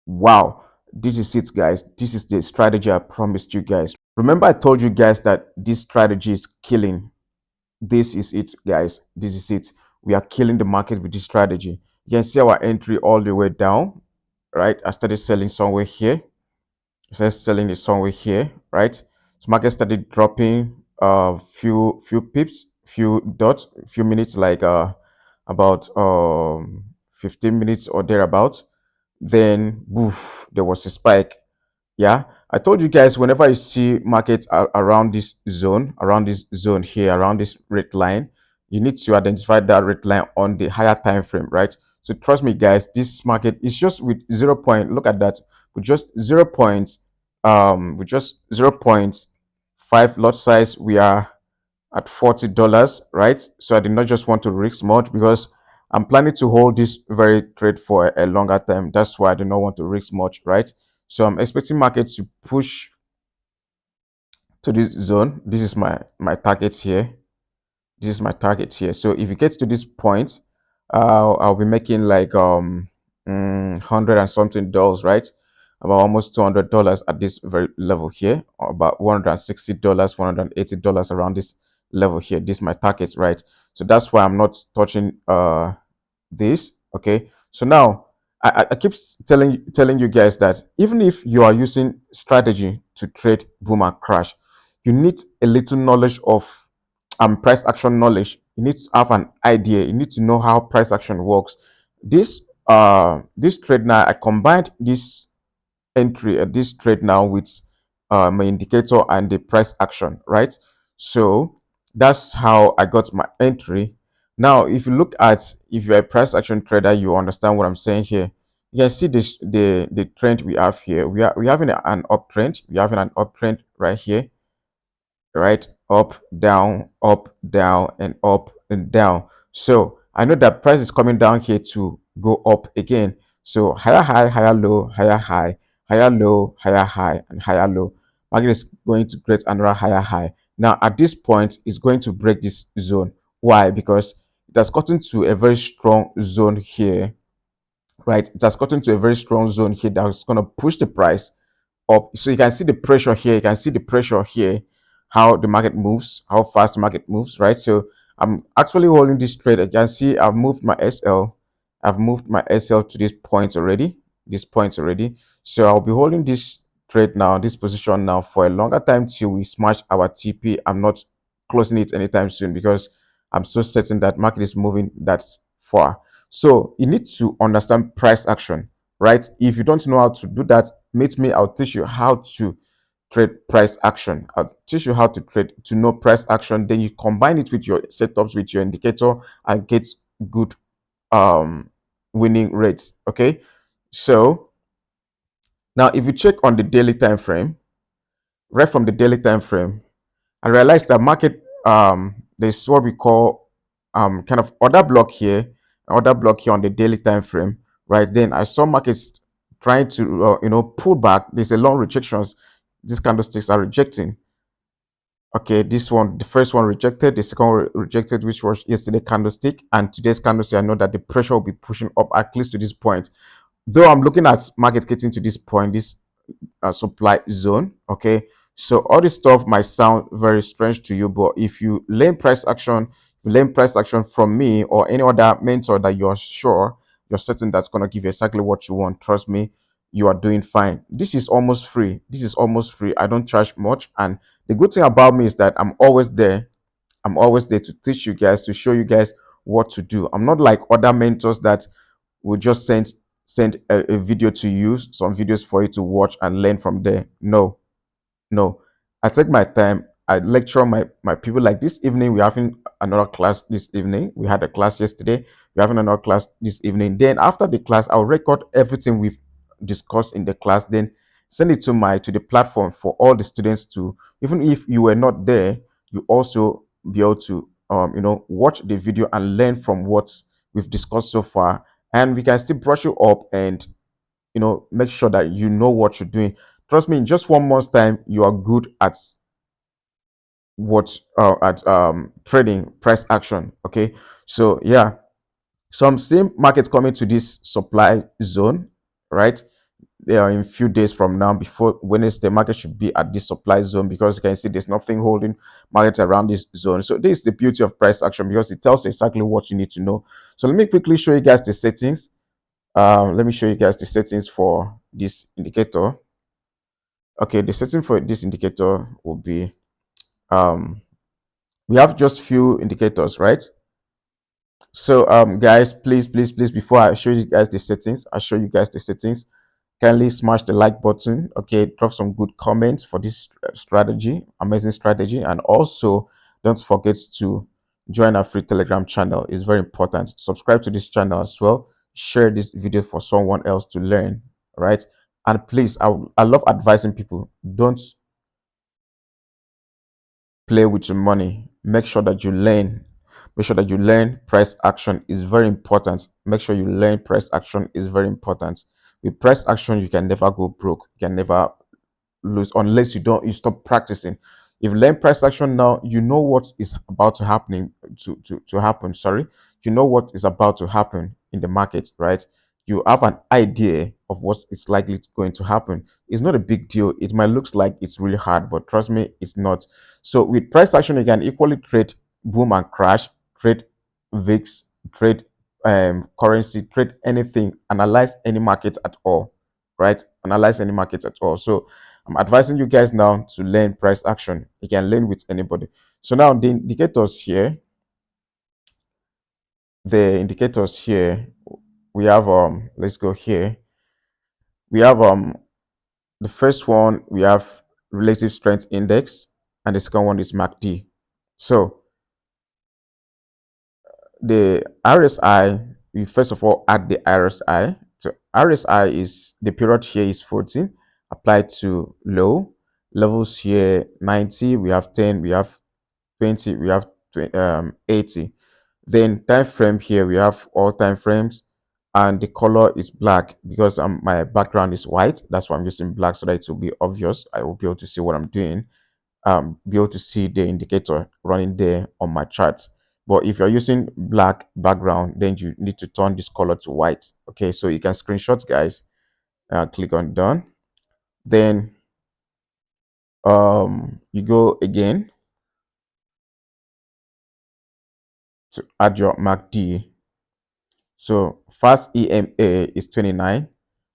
Wow, this is it, guys. This is the strategy I promised you guys. Remember, I told you guys that this strategy is killing. This is it, guys. This is it. We are killing the market with this strategy. You can see our entry all the way down, right? I started selling somewhere here. I started selling it somewhere here, right? So market started dropping few pips, few dots, few minutes, like about 15 minutes or thereabout. Then boof, there was a spike. Yeah, I told you guys, whenever you see markets around this zone here, around this red line, you need to identify that red line on the higher time frame, right? So trust me, guys, this market is just with 0 point. Look at that, with just 0 points, with just 0.5 lot size, we are at $40, right? So I did not just want to risk much because I'm planning to hold this very trade for a longer time. That's why I do not want to risk much, right? So I'm expecting market to push to this zone. This is my target here. This is my target here. So if it gets to this point, I'll be making like 100 and something dollars, right? About almost $200 at this very level here, or about $160, $180 around this level here. This is my target, right? So that's why I'm not touching this. Okay. So now I keep telling you guys that even if you are using strategy to trade boom and crash, you need a little knowledge of price action knowledge. You need to have an idea. You need to know how price action works. This trade now, I combined this entry this trade now with my indicator and the price action, right? So that's how I got my entry. Now if you look at, if you're a price action trader, you understand what I'm saying here. You can see this, the trend we have here. We having an uptrend. We're having an uptrend right here, right? Up, down, and up and down. So I know that price is coming down here to go up again. So higher high, higher low, higher high, higher low, higher high, and higher low. Market is going to create another higher high. Now at this point, it's going to break this zone. Why? Because it has gotten to a very strong zone here, right? It has gotten to a very strong zone here that's going to push the price up. So you can see the pressure here. You can see the pressure here, how the market moves, how fast the market moves, right? So I'm actually holding this trade. You can see I've moved my SL. I've moved my SL to this point already. This point already. So I'll be holding this trade now, this position now for a longer time till we smash our TP. I'm not closing it anytime soon because I'm so certain that market is moving that far. So you need to understand price action, right? If you don't know how to do that, meet me. I'll teach you how to trade price action. I'll teach you how to trade to know price action. Then you combine it with your setups, with your indicator, and get good um winning rates. Okay. So now if you check on the daily time frame, right from the daily time frame, I realized that market there's what we call kind of order block here on the daily time frame. Right then, I saw markets trying to pull back. There's a long rejections. These candlesticks are rejecting. Okay, this one, the first one rejected, the second one rejected, which was yesterday candlestick, and today's candlestick. I know that the pressure will be pushing up at least to this point. Though I'm looking at market getting to this point, this supply zone. Okay, so all this stuff might sound very strange to you, but if you learn price action, you learn price action from me or any other mentor that you're sure, you're certain that's going to give you exactly what you want, trust me, you are doing fine. This is almost free. This is almost free. I don't charge much, and the good thing about me is that I'm always there. I'm always there to teach you guys, to show you guys what to do. I'm not like other mentors that will just send a video to you, some videos for you to watch and learn from there. No, no. I take my time. I lecture my people. Like this evening, we're having another class this evening. We had a class yesterday. We're having another class this evening. Then after the class, I'll record everything we've discussed in the class. Then send it to the platform for all the students to. Even if you were not there, you also be able to watch the video and learn from what we've discussed so far. And we can still brush you up and make sure that you know what you're doing. Trust me, in just 1 month's time, you are good at trading price action. Okay, so yeah, so I'm seeing markets coming to this supply zone, right? they are in few days from now. Before Wednesday, market should be at this supply zone, because you can see there's nothing holding market around this zone. So this is the beauty of price action, because it tells you exactly what you need to know. So let me quickly show you guys the settings. Let me show you guys the settings for this indicator. Okay, the setting for this indicator will be, um we have just few indicators, right? So guys, please, before I show you guys the settings, kindly smash the like button. Okay, drop some good comments for this strategy, amazing strategy. And also don't forget to join our free Telegram channel. It's very important. Subscribe to this channel as well. Share this video for someone else to learn. Right? And please, I love advising people, don't play with your money. Make sure that you learn. Make sure that you learn price action is very important. Make sure you learn price action is very important. With price action, you can never go broke. You can never lose unless you stop practicing. If you learn price action now, you know what is about to happening to happen. Sorry, you know what is about to happen in the market, right? You have an idea of what is likely going to happen. It's not a big deal. It might look like it's really hard, but trust me, it's not. So with price action, you can equally trade boom and crash, trade VIX, trade currency, trade anything, analyze any market at all, right? Analyze any market at all. So I'm advising you guys now to learn price action. You can learn with anybody. So now the indicators here, we have let's go here. We have the first one, we have relative strength index, and the second one is MACD. So the RSI, we first of all add the RSI. So RSI is the period here is 14 applied to low levels here 90, we have 10, we have 20, we have 80. Then time frame here, we have all time frames, and the color is black because my background is white. That's why I'm using black, so that it will be obvious. I will be able to see what I'm doing, be able to see the indicator running there on my chart. But if you're using black background, then you need to turn this color to white. Okay, so you can screenshot, guys. Click on done. Then you go again to add your MACD. So fast EMA is 29,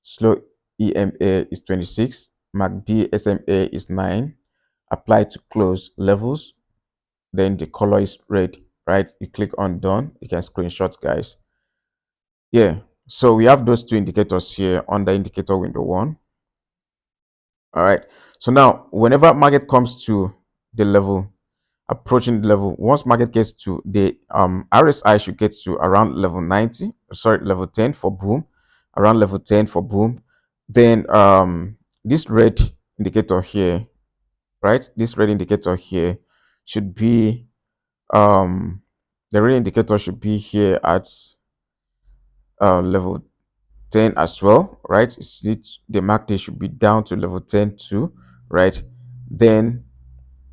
slow EMA is 26, MACD SMA is 9. Apply to close levels, then the color is red, right? You click on done. You can screenshot, guys. Yeah, so we have those two indicators here on the indicator window one. All right, so now whenever market comes to the level, approaching the level, once market gets to the RSI should get to around level 90, sorry, level 10 for boom, around level 10 for boom. Then this red indicator here, right? This red indicator here should be the red indicator should be here at level 10 as well, right? The market should be down to level 10 too, right? Then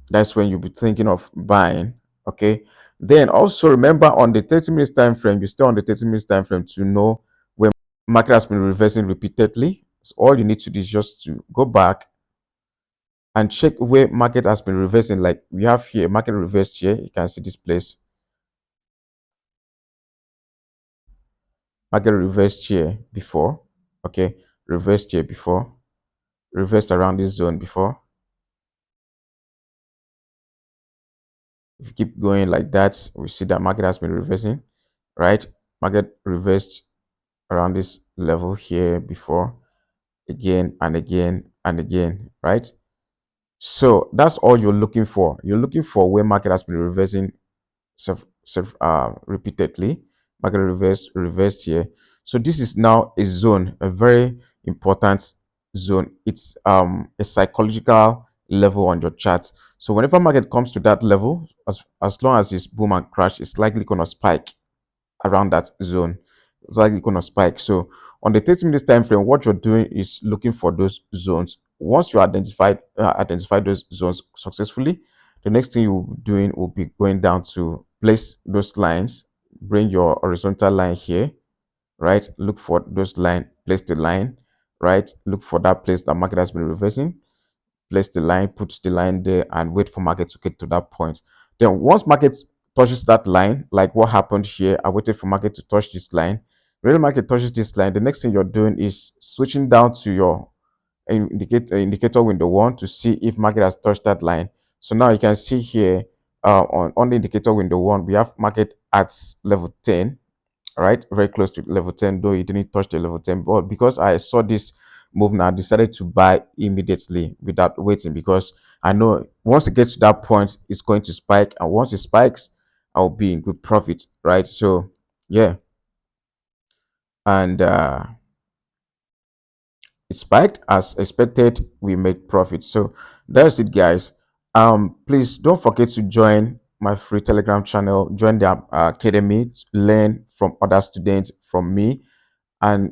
that's when you'll be thinking of buying. Okay, then also remember on the 30 minutes time frame, you stay on the 30 minutes time frame to know when market has been reversing repeatedly. So all you need to do is just to go back and check where market has been reversing. Like we have here, market reversed here. You can see this place, market reversed here before. Okay, reversed here before, reversed around this zone before. If you keep going like that, we see that market has been reversing, right? Market reversed around this level here before, again and again and again, right? So that's all you're looking for. You're looking for where market has been reversing repeatedly. Market reversed here. So this is now a zone, a very important zone. It's a psychological level on your chart. So whenever market comes to that level, as long as it's boom and crash, it's likely gonna spike around that zone. It's likely going to spike. So on the 30 minutes time frame, what you're doing is looking for those zones. Once you identify those zones successfully, the next thing you'll be doing will be going down to place those lines. Bring your horizontal line here, right? Look for those line, place the line, right? Look for that place that market has been reversing, place the line, put the line there, and wait for market to get to that point. Then once market touches that line, like what happened here, I waited for market to touch this line. When market touches this line, the next thing you're doing is switching down to your indicator window one to see if market has touched that line. So now you can see here on the indicator window one, we have market at level 10, right? Very close to level 10, though it didn't touch the level 10. But because I saw this move now, I decided to buy immediately without waiting because I know once it gets to that point, it's going to spike. And once it spikes, I'll be in good profit, right? So, yeah. And it spiked as expected. We made profit. So, that's it, guys. Please don't forget to join my free Telegram channel, join the academy, learn from other students, from me, and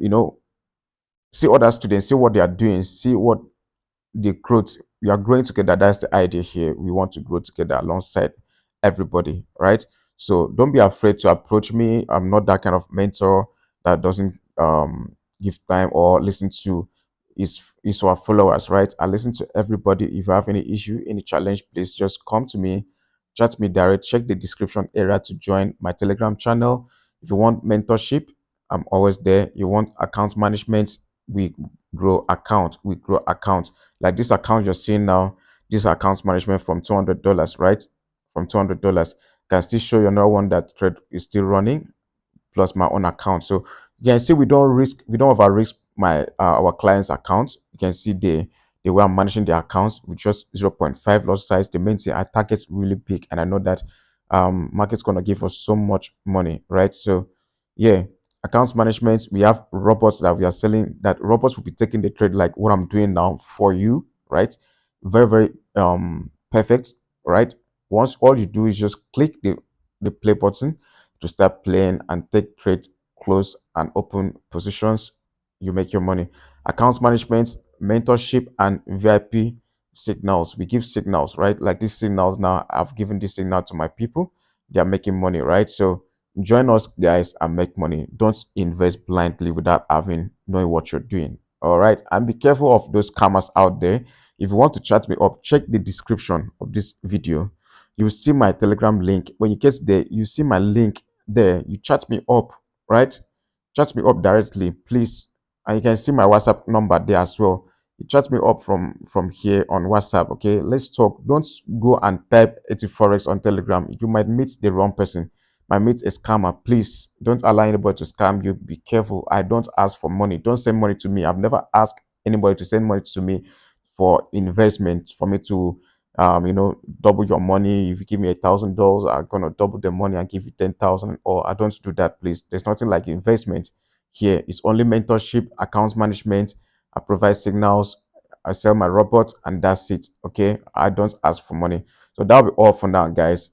see other students, see what they are doing, see what the growth. We are growing together. That's the idea here. We want to grow together alongside everybody, right? So don't be afraid to approach me. I'm not that kind of mentor that doesn't give time or listen to his or her followers, right? I listen to everybody. If you have any issue, any challenge, please just come to me, chat me direct. Check the description area to join my Telegram channel. If you want mentorship, I'm always there. You want account management, we we grow account. Like this account you're seeing now, this account management from $200, right? From $200 can still show you another one that trade is still running plus my own account. So you can see we don't over risk my our clients' accounts. You can see the way I'm managing their accounts with just zero point 0.5 lot size. The main thing, I target really big, and I know that market's gonna give us so much money, right? So yeah, accounts management. We have robots that we are selling. That robots will be taking the trade like what I'm doing now for you, right? Very very perfect, right? Once all you do is just click the play button to start playing and take trade, close and open positions. You make your money. Accounts management, mentorship, and VIP signals. We give signals, right? Like these signals now, I've given this signal to my people. They are making money, right? So join us, guys, and make money. Don't invest blindly without having knowing what you're doing. All right. And be careful of those scammers out there. If you want to chat me up, check the description of this video. You see my Telegram link. When you get there, you see my link there. You chat me up, right? Chat me up directly, please. And you can see my WhatsApp number there as well. You chat me up from here on WhatsApp. Okay, let's talk. Don't go and type Etiforex on Telegram. You might meet the wrong person. Might meet a scammer. Please don't allow anybody to scam you. Be careful. I don't ask for money. Don't send money to me. I've never asked anybody to send money to me for investment, for me to double your money. If you give me $1,000, I'm gonna double the money and give you 10,000. Or I don't do that, please. There's nothing like investment here. It's only mentorship, accounts management. I provide signals, I sell my robot, and that's it. Okay, I don't ask for money. So that'll be all for now, guys.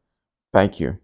Thank you.